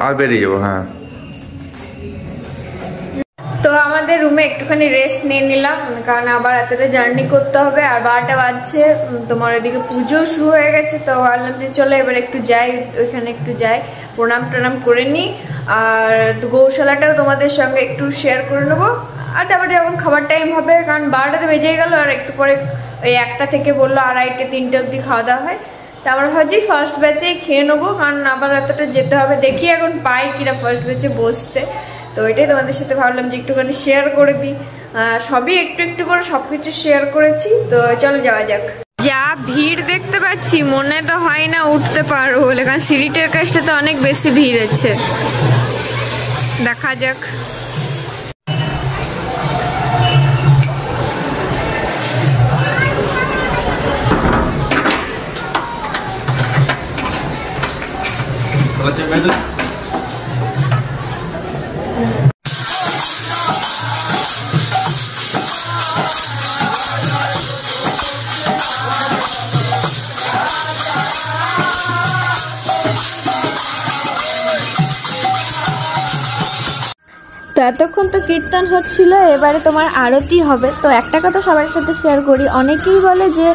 আর বেরিয়ে যাবো। হ্যাঁ, তো আমাদের রুমে একটুখানি রেস্ট নিয়ে নিলাম, কারণ আবার এতটা জার্নি করতে হবে। আর 12টা বাজছে, তোমার ওইদিকে পুজো শুরু হয়ে গেছে। তো ভাবলাম যে চলো এবার একটু যাই, ওইখানে একটু যাই, প্রণাম টনাম করে নিই। আর গৌশালাটাও তোমাদের সঙ্গে একটু শেয়ার করে নেবো। আর তারপরে যখন খাবার টাইম হবে, কারণ 12টাতে বেজে গেল, আর একটু পরে ওই 1টা থেকে বললো 2:30 3টে অবধি খাওয়া দাওয়া হয়। তো আমরা ভাবছি ফার্স্ট ব্যাচেই খেয়ে নেবো, কারণ আবার এতটা যেতে হবে। দেখি এখন পাই কিনা ফার্স্ট ব্যাচে বসতে। তো এটাই তোমাদের সাথে ভাবলাম যে একটুখানি শেয়ার করে দিই। সবই একটু একটু করে সবকিছু শেয়ার করেছি। তো চলো যাওয়া যাক। যা ভিড় দেখতে পাচ্ছি, মনে তো হয় না উঠতে পারবো বলে, কারণ সিঁড়িটার কাছটা তো অনেক বেশি ভিড় আছে। দেখা যাক। তো এতক্ষণ তো কীর্তন হচ্ছিল, এবারে তোমার আরতি হবে। তো একটা কথা সবার সাথে শেয়ার করি, অনেকেই বলে যে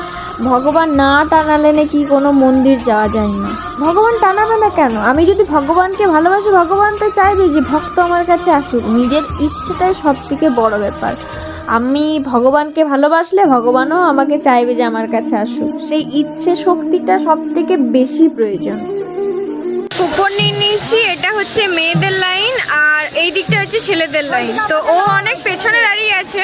ভগবান না টানালে নাকি কোনো মন্দির যাওয়া যায় না। ভগবান টানাবে না কেন? আমি যদি ভগবানকে ভালোবাসি, ভগবান তো চাইবে যে ভক্ত আমার কাছে আসুক। নিজের ইচ্ছেটাই সব থেকে বড় ব্যাপার। আমি ভগবানকে ভালোবাসলে ভগবানও আমাকে চাইবে যে আমার কাছে আসুক। সেই ইচ্ছে শক্তিটা সব থেকে বেশি প্রয়োজন। কুপন নিয়ে নিয়েছি, এটা হচ্ছে মেয়েদের লাইন আর এই দিকটা হচ্ছে ছেলেদের লাইন। তো ও অনেক পেছনে দাঁড়িয়ে আছে,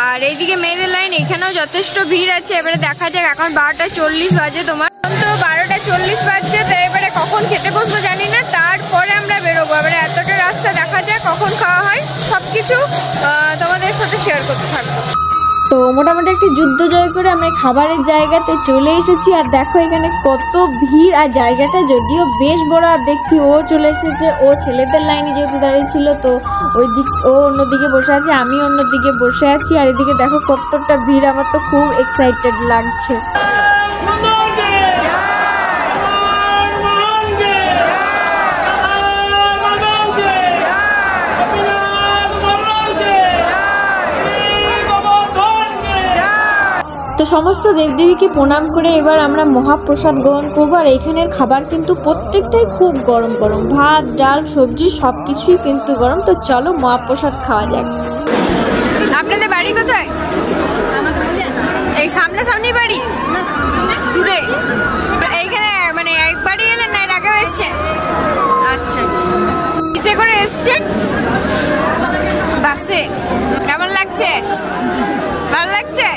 আর এইদিকে মেয়েদের লাইন। এখানেও যথেষ্ট ভিড় আছে। এবারে দেখা যাক, এখন 12:40 বাজে, তোমার তো 12:40 বাজছে। তো এবারে কখন খেতে বসবো জানি না, তারপরে আমরা বেরোবো। এবারে এতটা রাস্তা, দেখা যাক কখন খাওয়া হয়। সবকিছু তোমাদের সাথে শেয়ার করতে থাকবো। তো মোটামুটি একটি যুদ্ধ জয় করে আমরা খাবারের জায়গাতে চলে এসেছি। আর দেখো এখানে কত ভিড়, আর জায়গাটা যদিও বেশ বড়। আর দেখছি ও চলে এসেছে, ও ছেলেদের লাইনে যেহেতু দাঁড়িয়ে ছিল, তো ওই দিক ও অন্যদিকে বসে আছে, আমি অন্যদিকে বসে আছি। আর এদিকে দেখো কতটা ভিড়, আমার তো খুব এক্সাইটেড লাগছে। তো সমস্ত দেবদেবীকে প্রণাম করে এবার আমরা মহাপ্রসাদ গ্রহণ করবো। আর এইখানের খাবার কিন্তু প্রত্যেকটাই খুব গরম গরম, ভাত ডাল সবজি সব কিছুই কিন্তু গরম। তো চলো মহাপ্রসাদ খাওয়া যাক। আপনাদের বাড়ি কোথায়? এই সামনাসামনি বাড়ি, দূরে? এইখানে মানে একবারই এলেন না, এর আগেও এসছেন? আচ্ছা আচ্ছা। কিসে করে এসছেন? বাসে। কেমন লাগছে? ভালো লাগছে?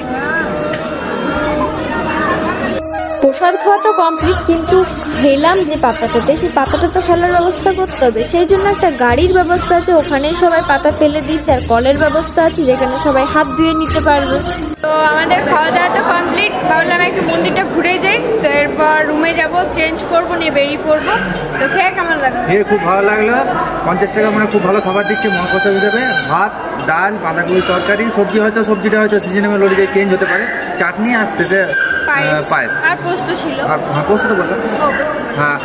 প্রসাদ খাওয়া তো কমপ্লিট, কিন্তু খেলাম যে পাতাটাতে, সেই পাতাটা তো ফেলার ব্যবস্থা করতে হবে। সেই জন্য একটা গাড়ির ব্যবস্থা আছে, ওখানেই সবাই পাতা ফেলে দিচ্ছে। আর কলের ব্যবস্থা আছে, যেখানে সবাই হাত ধুয়ে নিতে পারবে। তো আমাদের খাওয়া দাওয়া তো কমপ্লিট, ভাবলাম একটু মন্দিরটা ঘুরে যাই। তো এরপর রুমে যাব, চেঞ্জ করবো, নিয়ে বেরিয়ে পড়বো। তো খেয়ে কেমন লাগলো? খেয়ে খুব ভালো লাগলো। 50 টাকা মানে খুব ভালো খাবার দিচ্ছে মহাপ্রসাদ হিসেবে। ভাত ডাল বাঁধাকপি তরকারি, সবজি হয়তো সিজনে অনুযায়ী চেঞ্জ হতে পারে। চাটনি আর পায়েস আর পোস্ত ছিল। পোস্ত তো বললাম। হ্যাঁ।